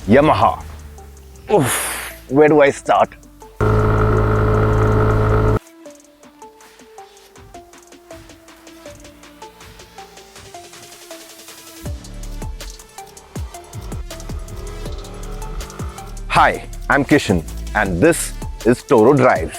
Yamaha. Oof, where do I start? Hi, I'm Kishan and this is Toro Drives.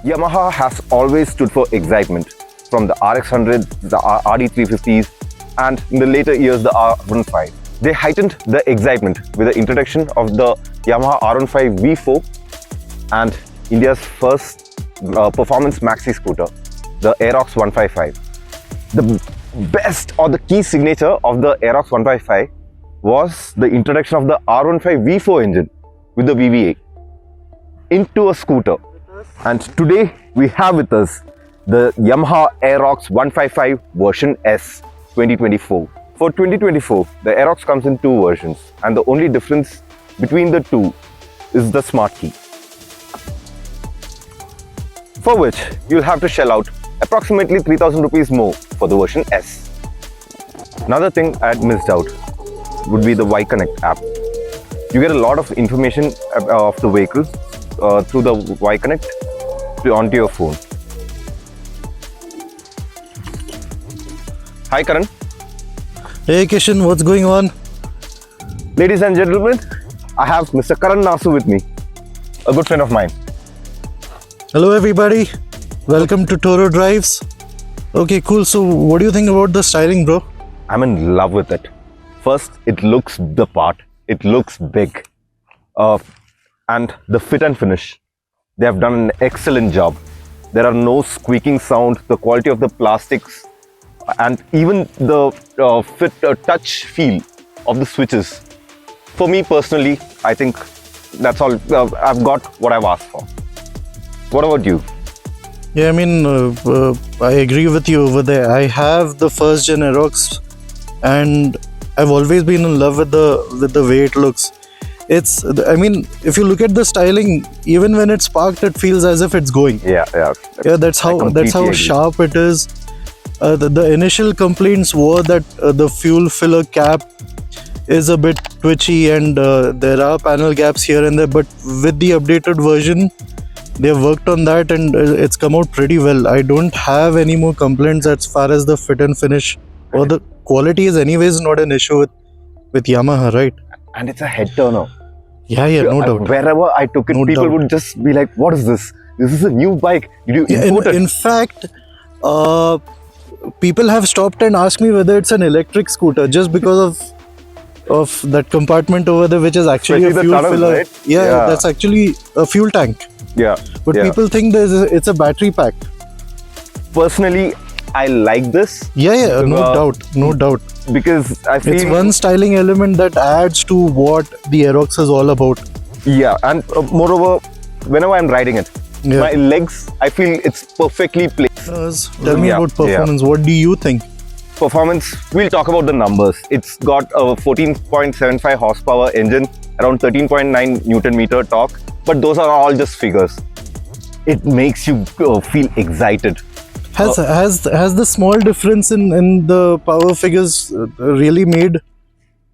Yamaha has always stood for excitement, from the RX100, the RD350s, and in the later years the R15. They heightened the excitement with the introduction of the Yamaha R15 V4 and India's first performance maxi scooter, the Aerox 155. The best or the key signature of the Aerox 155 was the introduction of the R15 V4 engine with the VVA into a scooter. And today we have with us the Yamaha Aerox 155 version S 2024. For 2024, the Aerox comes in two versions, and the only difference between the two is the smart key, for which you'll have to shell out approximately 3,000 rupees more for the version S. Another thing I had missed out would be the Y-Connect app. You get a lot of information of the vehicle through the Y-Connect onto your phone. Hi Karan. Hey Kishan, what's going on? Ladies and gentlemen, I have Mr. Karan Nasu with me, a good friend of mine. Hello everybody, welcome to Toro Drives. Okay, cool. So what do you think about the styling, bro? I'm in love with it. First, it looks the part. It looks big. And the fit and finish, they have done an excellent job. There are no squeaking sound, the quality of the plastics, and even the touch feel of the switches. For me personally, I think that's all. I've got what I've asked for. What about you? Yeah, I mean, I agree with you over there. I have the first gen Aerox and I've always been in love with the way it looks. I mean, if you look at the styling, even when it's parked, it feels as if it's going. Yeah. That's how agree. sharp it is. The initial complaints were that the fuel filler cap is a bit twitchy and there are panel gaps here and there. But with the updated version, they have worked on that and it's come out pretty well. I don't have any more complaints as far as the fit and finish or the quality is anyways not an issue with Yamaha, right? And it's a head turner. Yeah, no doubt. Wherever I took it, people would just be like, what is this? This is a new bike. Did you import it? In fact, people have stopped and asked me whether it's an electric scooter just because of that compartment over there, which is actually Especially a fuel tunnel, filler. right? Yeah, that's actually a fuel tank. Yeah. But people think it's a battery pack. Personally, I like this. Yeah, no doubt. Because I feel It's one styling element that adds to what the Aerox is all about. Yeah, and moreover, whenever I'm riding it, my legs, I feel it's perfectly placed. Tell me about performance. What do you think? Performance, we'll talk about the numbers. It's got a 14.75 horsepower engine, around 13.9 Newton meter torque, but those are all just figures. It makes you feel excited. Has the small difference in the power figures really made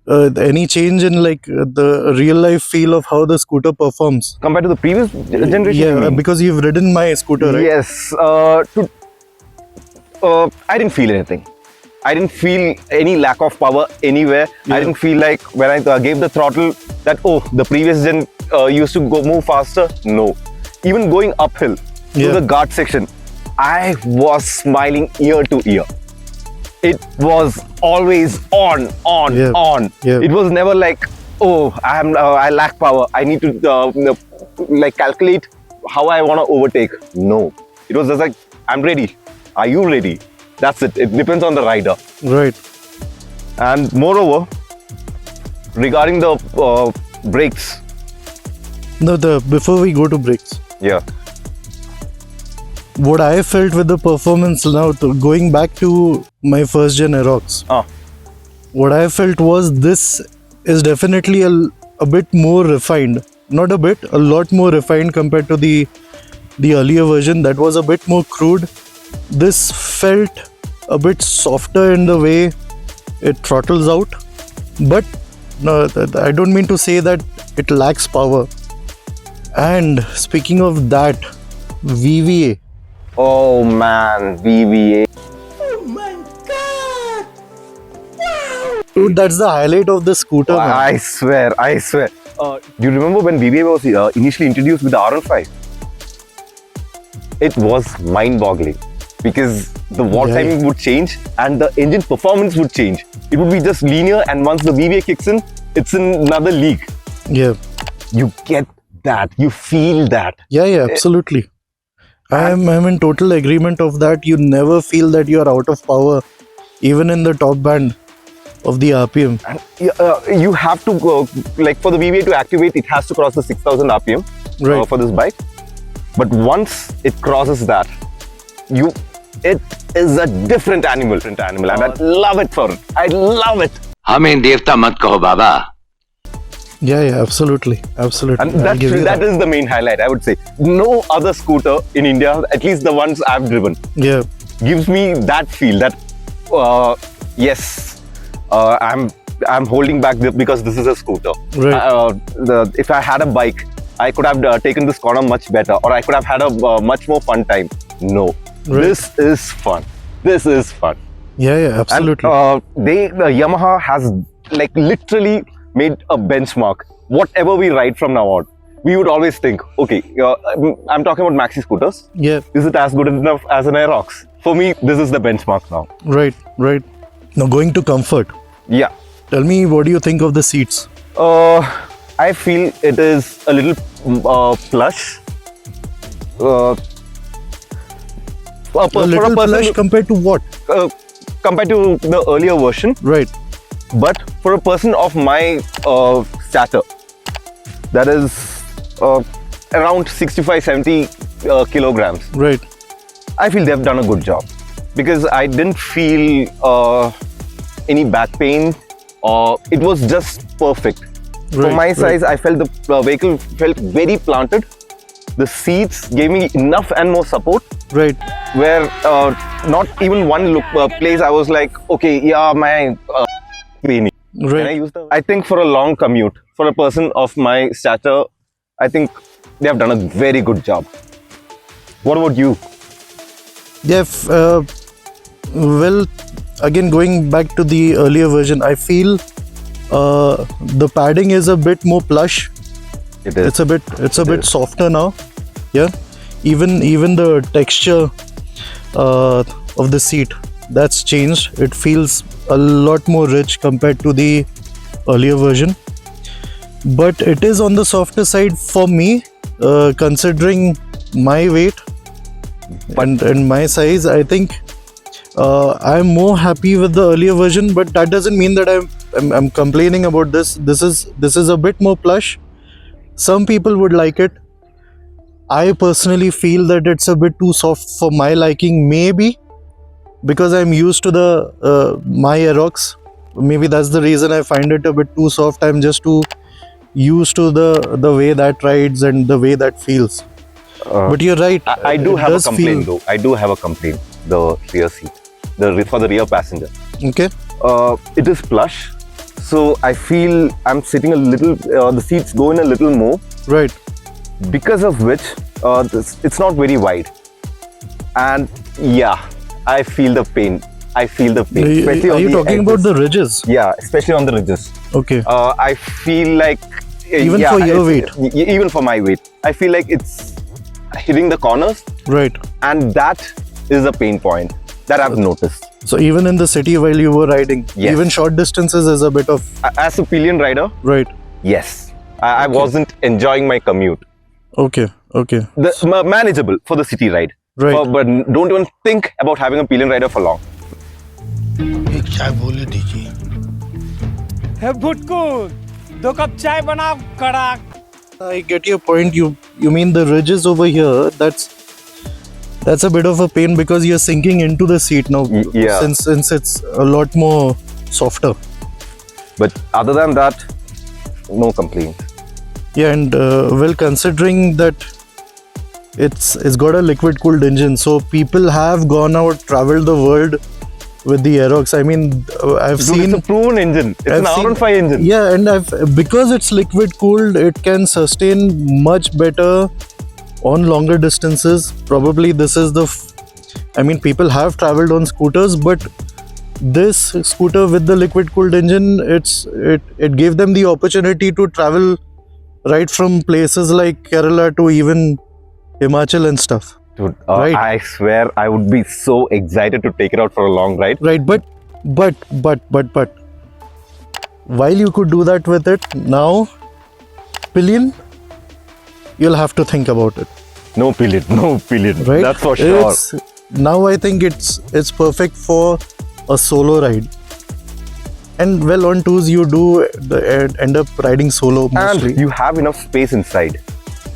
any change in like the real life feel of how the scooter performs compared to the previous generation? Yeah, because you've ridden my scooter, right? Yes. I didn't feel anything. I didn't feel any lack of power anywhere. I didn't feel like when I gave the throttle that, the previous gen used to move faster. No. Even going uphill to the guard section, I was smiling ear to ear. It was always on. Yeah. It was never like, I lack power. I need to calculate how I want to overtake. No. It was just like, I'm ready. Are you ready? That's it. It depends on the rider. Right. And moreover, regarding the brakes. No, before we go to brakes. Yeah. What I felt with the performance now, going back to my first gen Aerox, what I felt was this is definitely a bit more refined. Not a bit, a lot more refined compared to the earlier version that was a bit more crude. this felt a bit softer in the way it throttles out, but no, I don't mean to say that it lacks power. And speaking of that, VVA. Oh man, VVA. Dude, that's the highlight of the scooter, man. I swear. Do you remember when VVA was initially introduced with the R15? It was mind-boggling because the watt Yeah. timing would change and the engine performance would change. It would be just linear, and once the VVA kicks in, it's in another league. Yeah, You get that. You feel that. yeah, absolutely. I'm in total agreement of that. You never feel that you're out of power, even in the top band of the RPM. And you have to go, like for the VVA to activate, it has to cross the 6,000 RPM Right. for this bike. But once it crosses that, it is a different animal, and I love it for it. I love it. हमें देवता मत कहो बाबा. Yeah, absolutely. And I'll give you that is the main highlight, I would say. No other scooter in India, at least the ones I've driven, Yeah, gives me that feel that yes, I'm holding back because this is a scooter. Right. If I had a bike, I could have taken this corner much better, or I could have had a much more fun time. No, Right. this is fun. This is fun. yeah, absolutely. And the Yamaha has like literally made a benchmark. Whatever we ride from now on, we would always think, okay, I'm talking about maxi scooters. Yeah, Is it as good enough as an Aerox? For me, this is the benchmark now. right. Now going to comfort. Yeah. Tell me, what do you think of the seats? I feel it is a little plush. A little plush compared to what? Compared to the earlier version, Right. but for a person of my stature, that is around 65-70 kilograms, Right. I feel they've done a good job because I didn't feel any back pain, or it was just perfect. For Right, my right. size, I felt the vehicle felt very planted. The seats gave me enough and more support, Right. where not even one place I was like, okay, yeah, my veiny. Can I Right. use the? I think for a long commute, for a person of my stature, I think they have done a very good job. What about you? Yeah. Well, again, going back to the earlier version, I feel the padding is a bit more plush. It is. It's a bit is. softer now. Yeah. Even the texture of the seat, that's changed. It feels a lot more rich compared to the earlier version. But it is on the softer side for me, considering my weight and my size. I think I'm more happy with the earlier version, but that doesn't mean that I'm complaining about this. This is a bit more plush. Some people would like it. I personally feel that it's a bit too soft for my liking, maybe because I'm used to the my Aerox. Maybe that's the reason I find it a bit too soft. I'm just too used to the way that rides and the way that feels. But you're right. I do it have a does complaint feel- though. I do have a complaint. The rear seat, for the rear passenger. Okay. It is plush, so I feel I'm sitting a little. The seats go in a little more, Right. because of which it's not very wide. And yeah, I feel the pain. Especially Are on you the talking about edges. the ridges? Yeah, especially on the ridges. Okay. I feel like Even for your weight? Even for my weight, I feel like it's hitting the corners, Right. and that is a pain point that I've noticed. So even in the city while you were riding, Yes. even short distances is a bit of As a pillion rider, right. yes, I wasn't enjoying my commute. Okay. Manageable for the city ride, Right. but don't even think about having a pillion rider for long. एक चाय बोले दीजिए. है भुटकू 2 cup चाय बनाओ कड़ाक. I get your point. You mean the ridges over here? That's a bit of a pain because you're sinking into the seat now. Yeah. Since it's a lot more softer. But other than that, no complaint. Yeah, and well, considering that it's got a liquid cooled engine, so people have gone out, traveled the world with the Aerox. I mean, I've Dude, seen it's a proven engine. It's an I've seen- R15 engine. Yeah, and because it's liquid cooled, it can sustain much better on longer distances. Probably this is I mean, people have traveled on scooters, but this scooter with the liquid cooled engine, it gave them the opportunity to travel right from places like Kerala to even Himachal and stuff. Dude, Right. I swear I would be so excited to take it out for a long ride. Right, but while you could do that with it, now pillion, you'll have to think about it. No pillion, no pillion. Right? That's for sure. Now I think it's perfect for a solo ride. And well, on tours you do end up riding solo mostly. And you have enough space inside.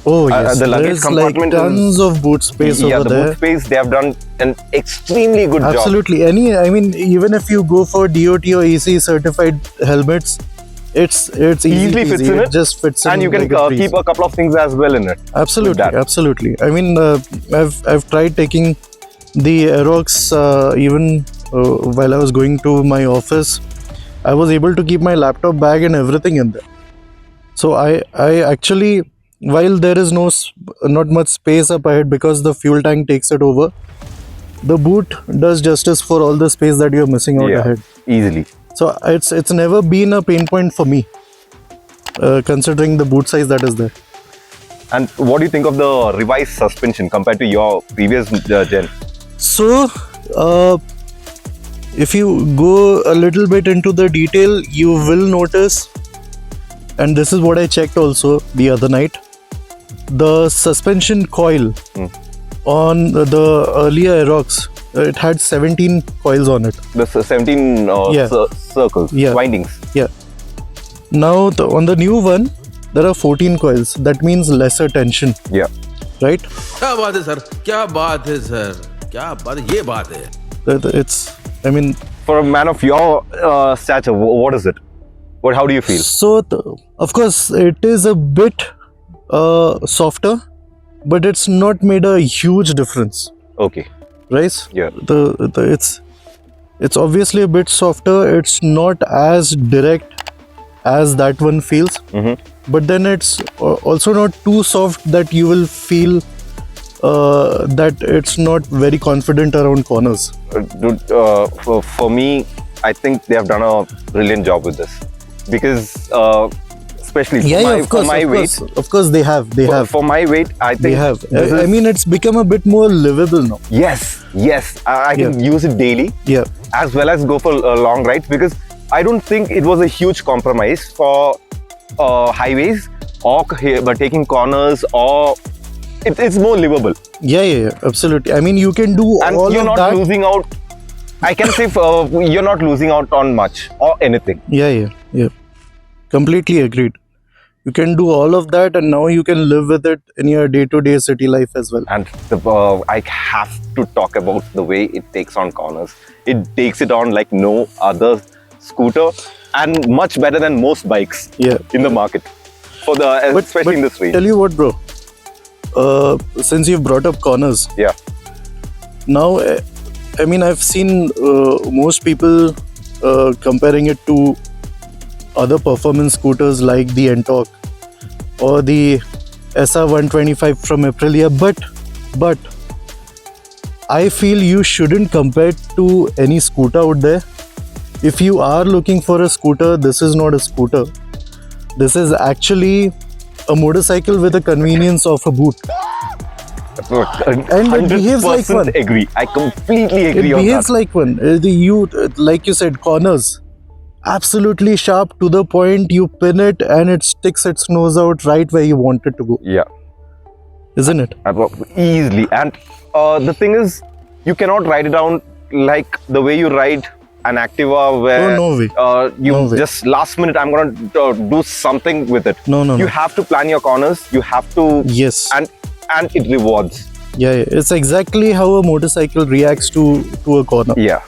Oh yes, the luggage there's compartment like is- tons of boot space Yeah, over the there. boot space, they have done an extremely good job. Absolutely. I mean, even if you go for DOT or EC certified helmets, it's easy Easily peasy. fits in it. Just fits in. And you can like a breeze. keep a couple of things as well in it. Absolutely, that. absolutely. I mean, I've tried taking the Aerox even while I was going to my office. I was able to keep my laptop bag and everything in there. So I actually, while there is not much space up ahead because the fuel tank takes it over, the boot does justice for all the space that you're missing out Yeah, ahead. easily. So it's never been a pain point for me, considering the boot size that is there. And what do you think of the revised suspension compared to your previous gen? So, if you go a little bit into the detail, you will notice, and this is what I checked also the other night, the suspension coil on the earlier Aerox, it had 17 coils on it. The 17 Yeah. circles, Yeah. windings. Yeah. Now, on the new one, there are 14 coils. That means lesser tension, Yeah. right? क्या बात है sir क्या बात है sir क्या बात ये बात है It's, I mean, For a man of your stature, what is it? How do you feel? so of course it is a bit softer, but it's not made a huge difference, Okay. right? Yeah. It's obviously a bit softer. It's not as direct as that one feels, but then it's also not too soft that you will feel that it's not very confident around corners. Dude, for me, I think they have done a brilliant job with this because, especially for my weight, Of course, they have. for my weight, I think They have. this I is- mean, it's become a bit more livable now. yes, I can use it daily Yeah. as well as go for long rides because I don't think it was a huge compromise for highways or but taking corners or it's more livable. Yeah, absolutely. I mean, you can do And all you're of not that. losing out. I can say you're not losing out on much or anything. Yeah. Completely agreed. You can do all of that, and now you can live with it in your day-to-day city life as well. And I have to talk about the way it takes on corners. It takes it on like no other scooter, and much better than most bikes Yeah. in the market. Especially in this range. Tell you what, bro. Since you've brought up corners, Yeah. now I mean, I've seen most people comparing it to other performance scooters like the Ntorq or the SR125 from Aprilia, but I feel you shouldn't compare it to any scooter out there. If you are looking for a scooter, this is not a scooter. This is actually a motorcycle with the convenience of a boot. And it behaves like one. Agree. I completely It agree on behaves that. like one. Like you said, corners, absolutely sharp to the point. You pin it and it sticks its nose out right where you want it to go, Yeah. isn't it? Easily. And the thing is, you cannot ride it down like the way you ride an Activa where Oh, no way. you No way. just last minute I'm going to do something with it. No. You have to plan your corners. You have to. Yes. And it rewards. Yeah. It's exactly how a motorcycle reacts to a corner. Yeah.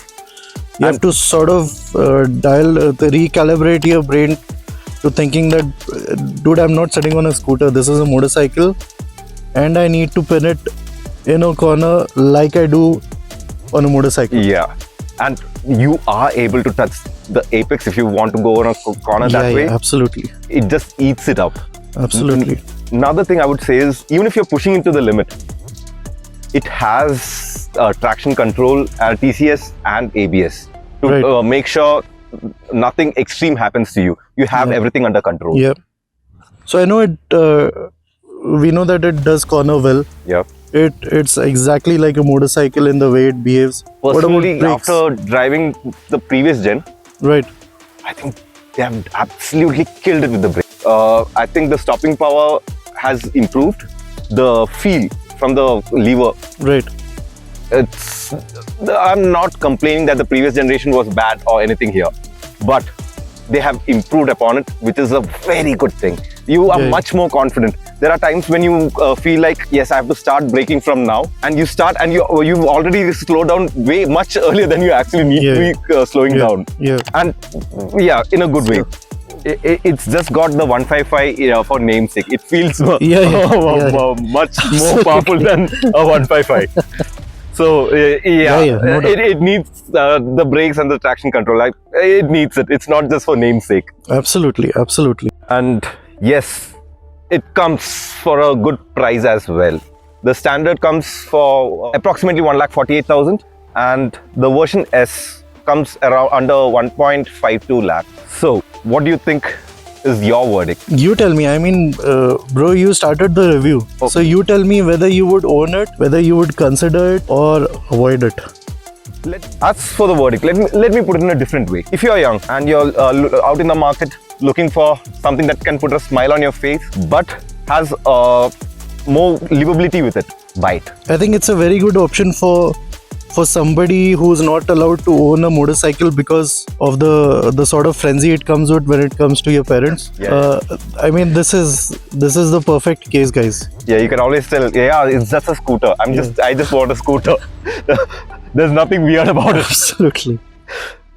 You have to sort of recalibrate your brain to thinking that, dude, I'm not sitting on a scooter. This is a motorcycle. and I need to pin it in a corner like I do on a motorcycle. Yeah, and you are able to touch the apex if you want to go on a corner that way. Yeah, absolutely. It just eats it up. Absolutely. Another thing I would say is, even if you're pushing into the limit, it has traction control, TCS and ABS to Right. make sure nothing extreme happens to you. You have everything under control. Yeah. So I know it. We know that it does corner well. Yeah. It's exactly like a motorcycle in the way it behaves. Personally, brakes? after driving the previous gen, Right. I think they have absolutely killed it with the brake. I think the stopping power has improved. The feel from the lever, Right. it's. I'm not complaining that the previous generation was bad or anything here, but they have improved upon it, which is a very good thing. You are Yeah. much more confident. There are times when you feel like, yes, I have to start braking from now, and you start and you've already slowed down way much earlier than you actually need to be slowing down. Yeah. And yeah, in a good way. It's just got the 155 for namesake. It feels much more powerful than a 155. So no doubt. it needs the brakes and the traction control. Like, it needs it. It's not just for namesake. Absolutely. Absolutely. And yes, it comes for a good price as well. The standard comes for approximately 1,48,000, and the version S comes around under 1.52 lakh. So, what do you think is your verdict? You tell me. I mean, bro, you started the review. Okay. So you tell me whether you would own it, whether you would consider it, or avoid it. As for the verdict, let me put it in a different way. If you're young and you're out in the market looking for something that can put a smile on your face, but has more livability with it, buy it. I think it's a very good option for somebody who's not allowed to own a motorcycle because of the sort of frenzy it comes with when it comes to your parents. Yeah. I mean, this is the perfect case, guys. Yeah, you can always tell, yeah, it's just a scooter. I just want a scooter. There's nothing weird about it. Absolutely.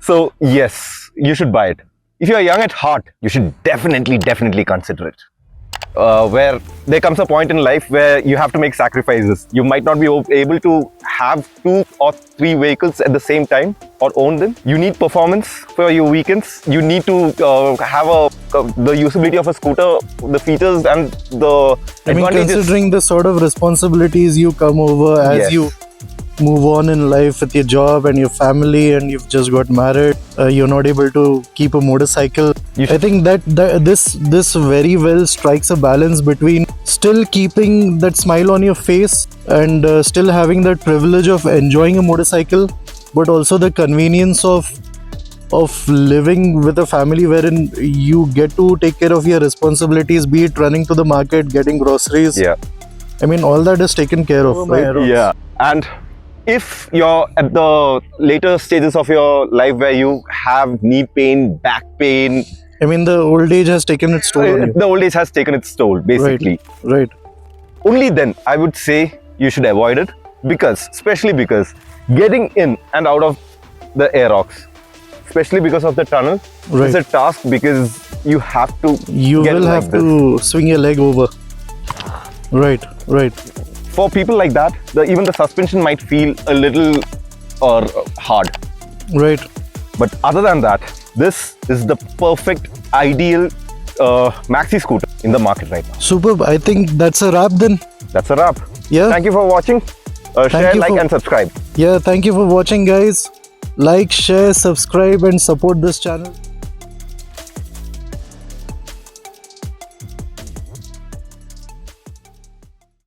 So yes, you should buy it. If you're young at heart, you should definitely consider it. Where there comes a point in life where you have to make sacrifices. You might not be able to have 2 or 3 vehicles at the same time or own them. You need performance for your weekends. You need to have the usability of a scooter, the features and the I mean, advantages. considering the sort of responsibilities you come over as Yes. you move on in life with your job and your family, and you've just got married, you're not able to keep a motorcycle. I think that this very well strikes a balance between still keeping that smile on your face and still having that privilege of enjoying a motorcycle, but also the convenience of living with a family wherein you get to take care of your responsibilities, be it running to the market, getting groceries. Yeah. I mean, all that is taken care of, right? Yeah. And if you're at the later stages of your life where you have knee pain, back pain, I mean, the old age has taken its toll on you. the old age has taken its toll, basically. Right. Only then I would say you should avoid it, especially because getting in and out of the Aerox, especially because of the tunnel, Right. is a task because you have to You get will like have this. to swing your leg over. Right. For people like that, even the suspension might feel a little hard. Right. But other than that, this is the perfect, ideal maxi scooter in the market right now. Superb. I think that's a wrap then. That's a wrap. Yeah. Thank you for watching. Share, you like, for- and subscribe. Yeah. Thank you for watching, guys. Like, share, subscribe, and support this channel.